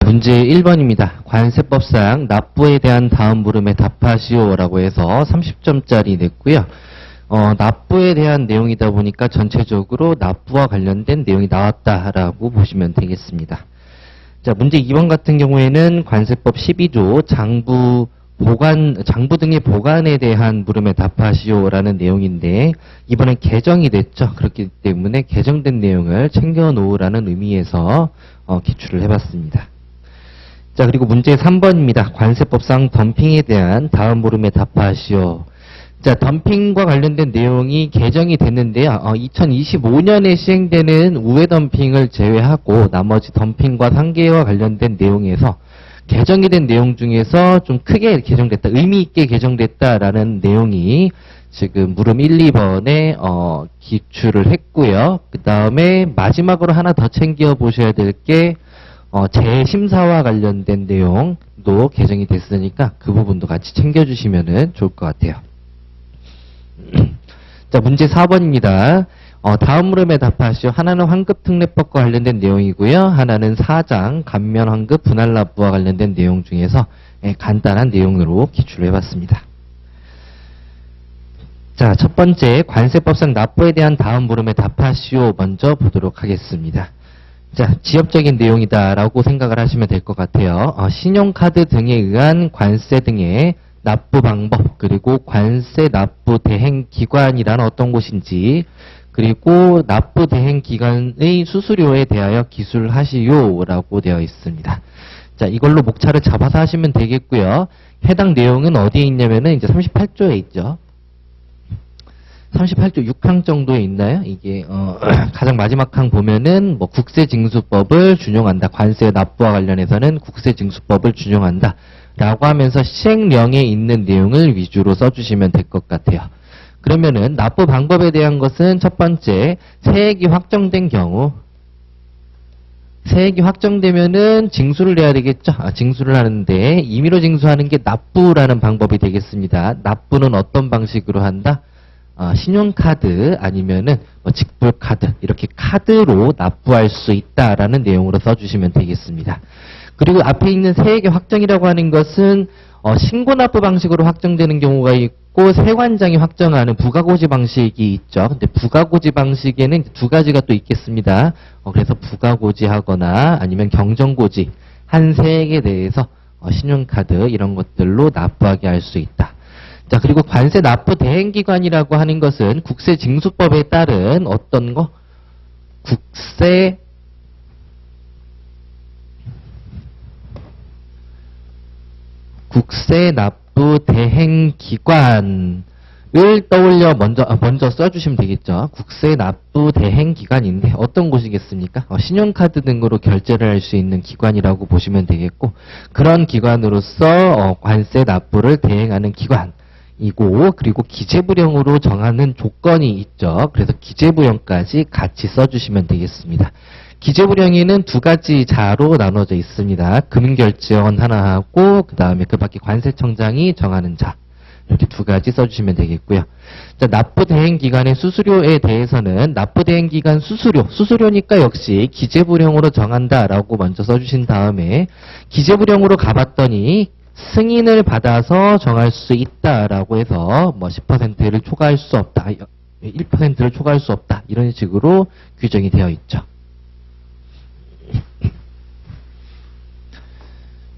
문제 1번입니다. 관세법상 납부에 대한 다음 물음에 답하시오라고 해서 30점짜리 냈고요. 납부에 대한 내용이다 보니까 전체적으로 납부와 관련된 내용이 나왔다라고 보시면 되겠습니다. 자, 문제 2번 같은 경우에는 관세법 12조 장부 등의 보관에 대한 물음에 답하시오라는 내용인데 이번엔 개정이 됐죠. 그렇기 때문에 개정된 내용을 챙겨 놓으라는 의미에서 기출을 해봤습니다. 자, 그리고 문제 3번입니다. 관세법상 덤핑에 대한 다음 물음에 답하시오. 자, 덤핑과 관련된 내용이 개정이 됐는데요. 2025년에 시행되는 우회 덤핑을 제외하고 나머지 덤핑과 상계와 관련된 내용에서 개정이 된 내용 중에서 좀 크게 개정됐다, 의미 있게 개정됐다라는 내용이 지금 물음 1, 2번에 기출을 했고요. 그 다음에 마지막으로 하나 더 챙겨 보셔야 될 게 재심사와 관련된 내용도 개정이 됐으니까 그 부분도 같이 챙겨주시면 좋을 것 같아요. 자, 문제 4번입니다. 다음 물음에 답하시오. 하나는 환급특례법과 관련된 내용이고요. 하나는 4장 감면환급 분할납부와 관련된 내용 중에서 간단한 내용으로 기출을 해봤습니다. 자, 첫 번째 관세법상 납부에 대한 다음 물음에 답하시오 먼저 보도록 하겠습니다. 자, 지엽적인 내용이다라고 생각을 하시면 될 것 같아요. 신용카드 등에 의한 관세 등의 납부 방법, 그리고 관세 납부 대행 기관이란 어떤 곳인지, 그리고 납부 대행 기관의 수수료에 대하여 기술하시오라고 되어 있습니다. 자, 이걸로 목차를 잡아서 하시면 되겠고요. 해당 내용은 어디에 있냐면은 이제 38조에 있죠. 38조 6항 정도에 있나요? 이게 가장 마지막 항 보면은 뭐 국세징수법을 준용한다. 관세 납부와 관련해서는 국세징수법을 준용한다. 라고 하면서 시행령에 있는 내용을 위주로 써주시면 될 것 같아요. 그러면은 납부 방법에 대한 것은 첫 번째, 세액이 확정된 경우, 세액이 확정되면은 징수를 내야 되겠죠. 징수를 하는데 임의로 징수하는 게 납부라는 방법이 되겠습니다. 납부는 어떤 방식으로 한다? 신용카드 아니면은 직불카드, 이렇게 카드로 납부할 수 있다라는 내용으로 써주시면 되겠습니다. 그리고 앞에 있는 세액의 확정이라고 하는 것은 신고납부 방식으로 확정되는 경우가 있고 세관장이 확정하는 부가고지 방식이 있죠. 근데 부가고지 방식에는 두 가지가 또 있겠습니다. 그래서 부가고지 하거나 아니면 경정고지 한 세액에 대해서 신용카드 이런 것들로 납부하게 할 수 있다. 자, 그리고 관세 납부 대행기관이라고 하는 것은 국세징수법에 따른 어떤 거? 국세 납부 대행기관을 떠올려 먼저 써주시면 되겠죠. 국세 납부 대행기관인데 어떤 곳이겠습니까? 신용카드 등으로 결제를 할 수 있는 기관이라고 보시면 되겠고, 그런 기관으로서 관세 납부를 대행하는 기관. 이고, 그리고 기재부령으로 정하는 조건이 있죠. 그래서 기재부령까지 같이 써주시면 되겠습니다. 기재부령에는 두 가지 자로 나눠져 있습니다. 금융결제원 하나 하고, 그 다음에 그 밖에 관세청장이 정하는 자. 이렇게 두 가지 써주시면 되겠고요. 자, 납부대행기관의 수수료에 대해서는 납부대행기관 수수료니까 역시 기재부령으로 정한다라고 먼저 써주신 다음에 기재부령으로 가봤더니 승인을 받아서 정할 수 있다라고 해서 뭐 10%를 초과할 수 없다, 1%를 초과할 수 없다, 이런 식으로 규정이 되어 있죠.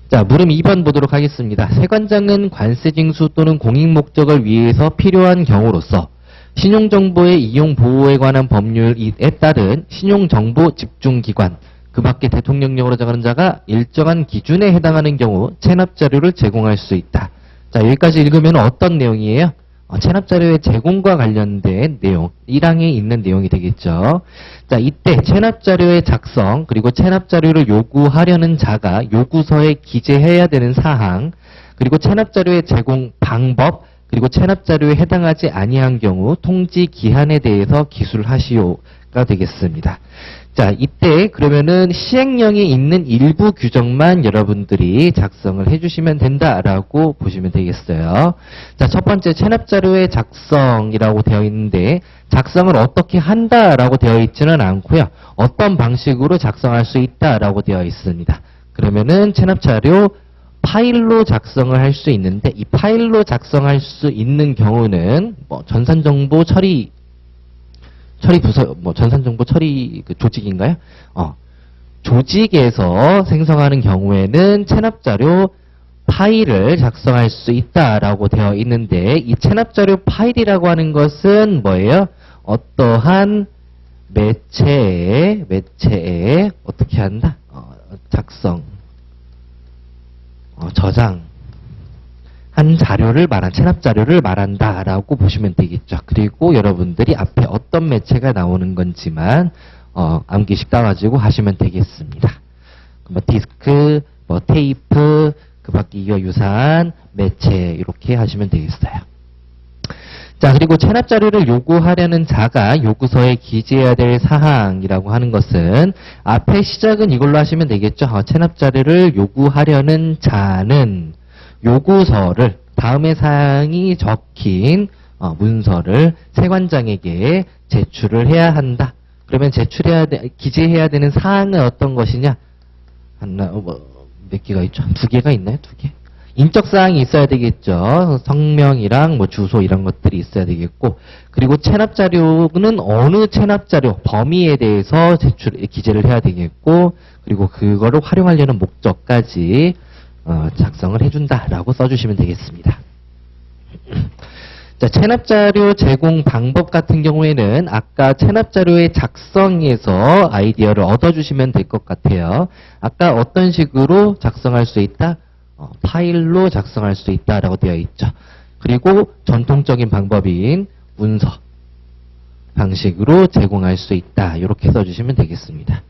자, 물음 2번 보도록 하겠습니다. 세관장은 관세징수 또는 공익목적을 위해서 필요한 경우로서 신용정보의 이용 보호에 관한 법률에 따른 신용정보 집중기관, 그 밖에 대통령령으로 정하는 자가 일정한 기준에 해당하는 경우 체납자료를 제공할 수 있다. 자, 여기까지 읽으면 어떤 내용이에요? 체납자료의 제공과 관련된 내용, 1항에 있는 내용이 되겠죠. 자, 이때 체납자료의 작성, 그리고 체납자료를 요구하려는 자가 요구서에 기재해야 되는 사항, 그리고 체납자료의 제공 방법, 그리고 체납자료에 해당하지 아니한 경우 통지 기한에 대해서 기술하시오가 되겠습니다. 자, 이때 그러면은 시행령에 있는 일부 규정만 여러분들이 작성을 해주시면 된다라고 보시면 되겠어요. 자, 첫 번째 체납자료의 작성이라고 되어 있는데 작성을 어떻게 한다라고 되어 있지는 않고요. 어떤 방식으로 작성할 수 있다라고 되어 있습니다. 그러면은 체납자료 파일로 작성을 할 수 있는데 이 파일로 작성할 수 있는 경우는 뭐 전산정보 처리 부서 뭐 전산정보 처리 그 조직인가요? 조직에서 생성하는 경우에는 체납자료 파일을 작성할 수 있다라고 되어 있는데 이 체납자료 파일이라고 하는 것은 뭐예요? 어떠한 매체에 어떻게 한다? 작성, 저장 한 자료를 체납 자료를 말한다라고 보시면 되겠죠. 그리고 여러분들이 앞에 어떤 매체가 나오는 건지만 암기식 따가지고 하시면 되겠습니다. 뭐 디스크, 뭐 테이프, 그 밖에 이와 유사한 매체 이렇게 하시면 되겠어요. 자, 그리고 체납 자료를 요구하려는 자가 요구서에 기재해야 될 사항이라고 하는 것은 앞에 시작은 이걸로 하시면 되겠죠. 체납 자료를 요구하려는 자는 요구서를 다음의 사항이 적힌 문서를 세관장에게 제출을 해야 한다. 그러면 기재해야 되는 사항은 어떤 것이냐? 몇 개가 있죠? 2개가 있나요? 2개? 인적사항이 있어야 되겠죠. 성명이랑 뭐 주소 이런 것들이 있어야 되겠고, 그리고 체납자료는 어느 체납자료 범위에 대해서 기재를 해야 되겠고, 그리고 그거를 활용하려는 목적까지 작성을 해준다라고 써주시면 되겠습니다. 자, 체납자료 제공 방법 같은 경우에는 아까 체납자료의 작성에서 아이디어를 얻어주시면 될 것 같아요. 아까 어떤 식으로 작성할 수 있다? 파일로 작성할 수 있다라고 되어 있죠. 그리고 전통적인 방법인 문서 방식으로 제공할 수 있다. 이렇게 써주시면 되겠습니다.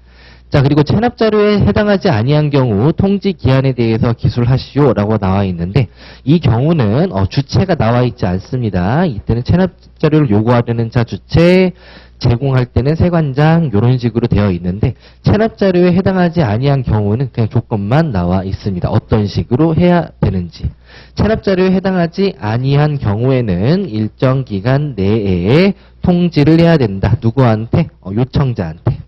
자, 그리고 체납자료에 해당하지 아니한 경우 통지 기한에 대해서 기술하시오라고 나와 있는데 이 경우는 주체가 나와 있지 않습니다. 이때는 체납자료를 요구하려는 자 주체, 제공할 때는 세관장 이런 식으로 되어 있는데 체납자료에 해당하지 아니한 경우는 그냥 조건만 나와 있습니다. 어떤 식으로 해야 되는지. 체납자료에 해당하지 아니한 경우에는 일정 기간 내에 통지를 해야 된다. 누구한테? 요청자한테.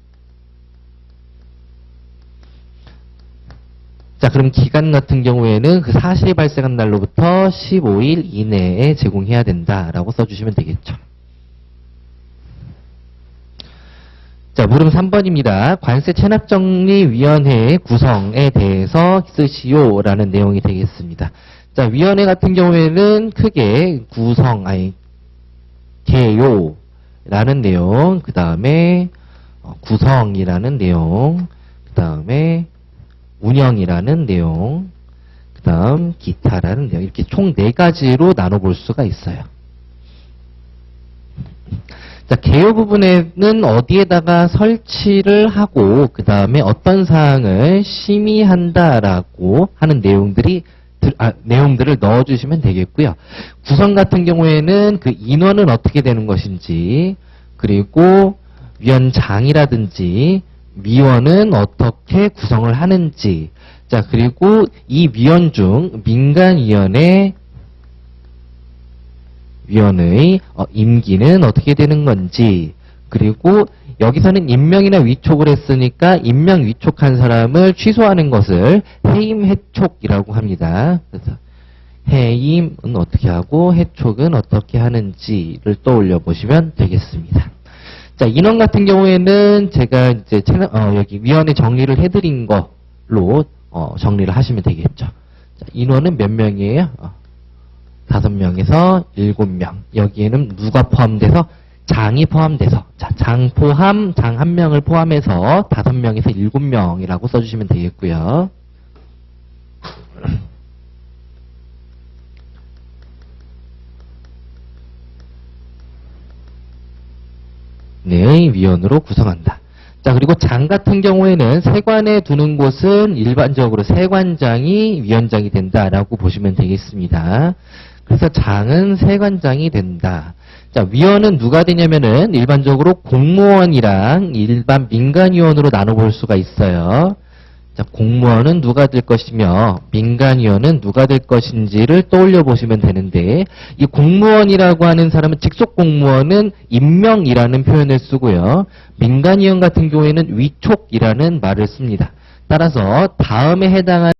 자, 그럼 기간 같은 경우에는 그 사실이 발생한 날로부터 15일 이내에 제공해야 된다라고 써주시면 되겠죠. 자, 물음 3번입니다. 관세 체납정리위원회 구성에 대해서 쓰시오라는 내용이 되겠습니다. 자, 위원회 같은 경우에는 크게 개요라는 내용, 그 다음에 구성이라는 내용, 그 다음에 운영이라는 내용, 그 다음 기타라는 내용, 이렇게 총 4가지로 나눠볼 수가 있어요. 자, 개요 부분에는 어디에다가 설치를 하고 그 다음에 어떤 사항을 심의한다라고 하는 내용들을 넣어주시면 되겠고요. 구성 같은 경우에는 그 인원은 어떻게 되는 것인지, 그리고 위원장이라든지 위원은 어떻게 구성을 하는지, 자, 그리고 이 위원 중 민간위원회 위원의 임기는 어떻게 되는 건지, 그리고 여기서는 임명이나 위촉을 했으니까 임명 위촉한 사람을 취소하는 것을 해임 해촉이라고 합니다. 그래서 해임은 어떻게 하고 해촉은 어떻게 하는지를 떠올려 보시면 되겠습니다. 자, 인원 같은 경우에는 제가 이제 여기 위원회 정리를 해드린 걸로 정리를 하시면 되겠죠. 자, 인원은 몇 명이에요? 5명에서 7명. 여기에는 누가 포함돼서? 장이 포함돼서. 자, 장 1명을 포함해서 5명에서 7명이라고 써주시면 되겠고요. 네, 위원으로 구성한다. 자, 그리고 장 같은 경우에는 세관에 두는 곳은 일반적으로 세관장이 위원장이 된다라고 보시면 되겠습니다. 그래서 장은 세관장이 된다. 자, 위원은 누가 되냐면은 일반적으로 공무원이랑 일반 민간위원으로 나눠볼 수가 있어요. 자, 공무원은 누가 될 것이며 민간위원은 누가 될 것인지를 떠올려 보시면 되는데, 이 공무원이라고 하는 사람은 직속 공무원은 임명이라는 표현을 쓰고요. 민간위원 같은 경우에는 위촉이라는 말을 씁니다. 따라서 다음에 해당하는